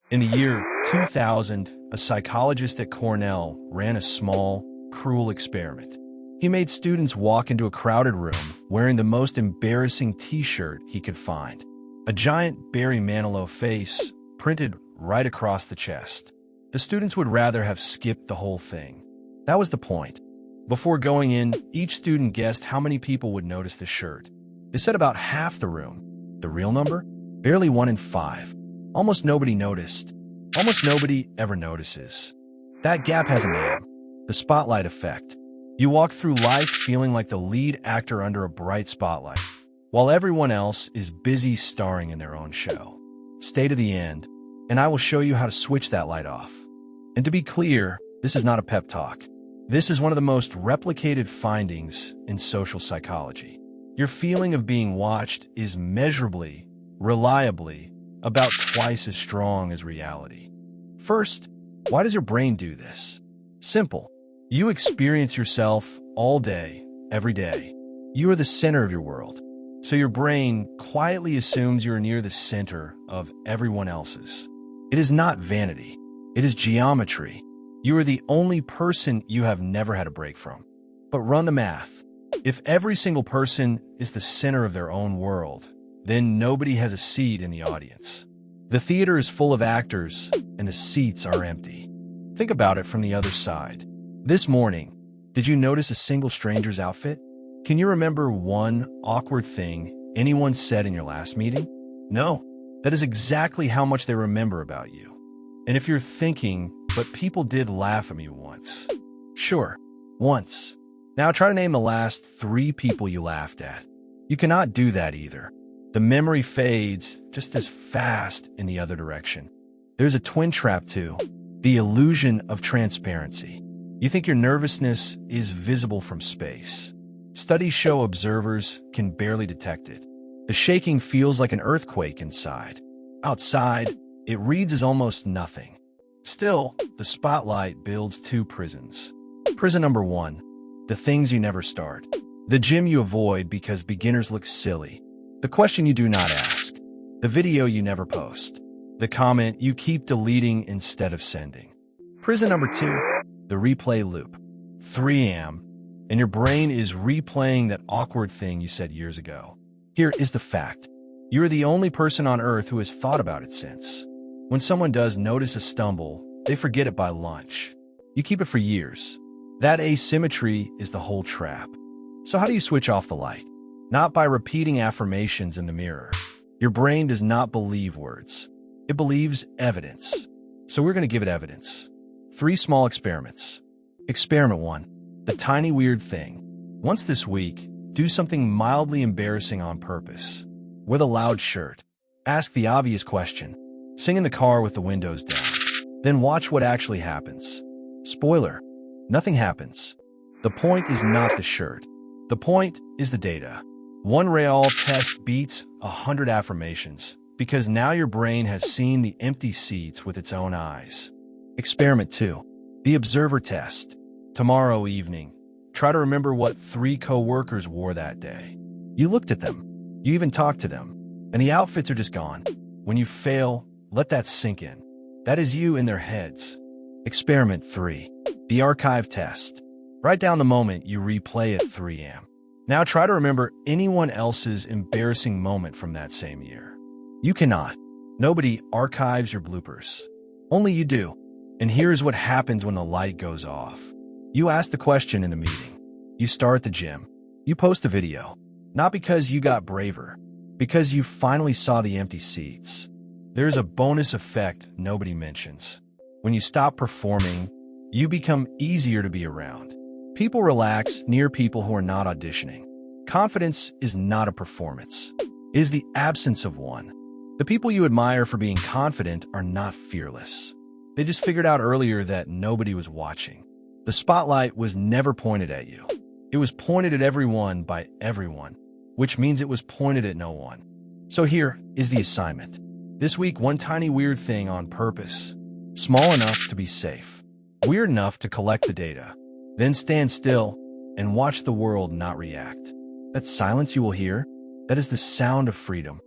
In the year 2000, a psychologist at Cornell ran a small, cruel experiment. He made students walk into a crowded room wearing the most embarrassing t-shirt he could find. A giant Barry Manilow face printed right across the chest. The students would rather have skipped the whole thing. That was the point. Before going in, each student guessed how many people would notice the shirt. They said about half the room. The real number? Barely 1 in 5. Almost nobody noticed. Almost nobody ever notices. That gap has a name: the spotlight effect. You walk through life feeling like the lead actor under a bright spotlight, while everyone else is busy starring in their own show. Stay to the end, and I will show you how to switch that light off. And to be clear, this is not a pep talk. This is one of the most replicated findings in social psychology. Your feeling of being watched is measurably, reliably, about twice as strong as reality. First, why does your brain do this? Simple. You experience yourself all day, every day. You are the center of your world. So your brain quietly assumes you're near the center of everyone else's. It is not vanity. It is geometry. You are the only person you have never had a break from. But run the math. If every single person is the center of their own world, then nobody has a seat in the audience. The theater is full of actors, and the seats are empty. Think about it from the other side. This morning, did you notice a single stranger's outfit? Can you remember one awkward thing anyone said in your last meeting? No, that is exactly how much they remember about you. And if you're thinking, but people did laugh at me once. Sure, once. Now try to name the last 3 people you laughed at. You cannot do that either. The memory fades just as fast in the other direction. There's a twin trap too, the illusion of transparency. You think your nervousness is visible from space. Studies show observers can barely detect it. The shaking feels like an earthquake inside. Outside, it reads as almost nothing. Still, the spotlight builds 2 prisons. Prison number 1, the things you never start. The gym you avoid because beginners look silly. The question you do not ask. The video you never post. The comment you keep deleting instead of sending. Prison number 2, the replay loop. 3 a.m., and your brain is replaying that awkward thing you said years ago. Here is the fact. You are the only person on earth who has thought about it since. When someone does notice a stumble, they forget it by lunch. You keep it for years. That asymmetry is the whole trap. So how do you switch off the light? Not by repeating affirmations in the mirror. Your brain does not believe words. It believes evidence. So we're going to give it evidence. 3 small experiments. Experiment 1, the tiny weird thing. Once this week, do something mildly embarrassing on purpose. Wear the loud shirt. Ask the obvious question. Sing in the car with the windows down. Then watch what actually happens. Spoiler, nothing happens. The point is not the shirt. The point is the data. 1 real test beats 100 affirmations because now your brain has seen the empty seats with its own eyes. Experiment 2, the observer test. Tomorrow evening, try to remember what 3 co-workers wore that day. You looked at them. You even talked to them. And the outfits are just gone. When you fail, let that sink in. That is you in their heads. Experiment 3, the archive test. Write down the moment you replay at 3 a.m. Now try to remember anyone else's embarrassing moment from that same year. You cannot. Nobody archives your bloopers. Only you do. And here's what happens when the light goes off. You ask the question in the meeting. You start the gym. You post the video. Not because you got braver, because you finally saw the empty seats. There's a bonus effect nobody mentions. When you stop performing, you become easier to be around. People relax near people who are not auditioning. Confidence is not a performance. It is the absence of one. The people you admire for being confident are not fearless. They just figured out earlier that nobody was watching. The spotlight was never pointed at you. It was pointed at everyone by everyone, which means it was pointed at no one. So here is the assignment. This week, 1 tiny weird thing on purpose. Small enough to be safe. Weird enough to collect the data. Then stand still and watch the world not react. That silence you will hear, that is the sound of freedom.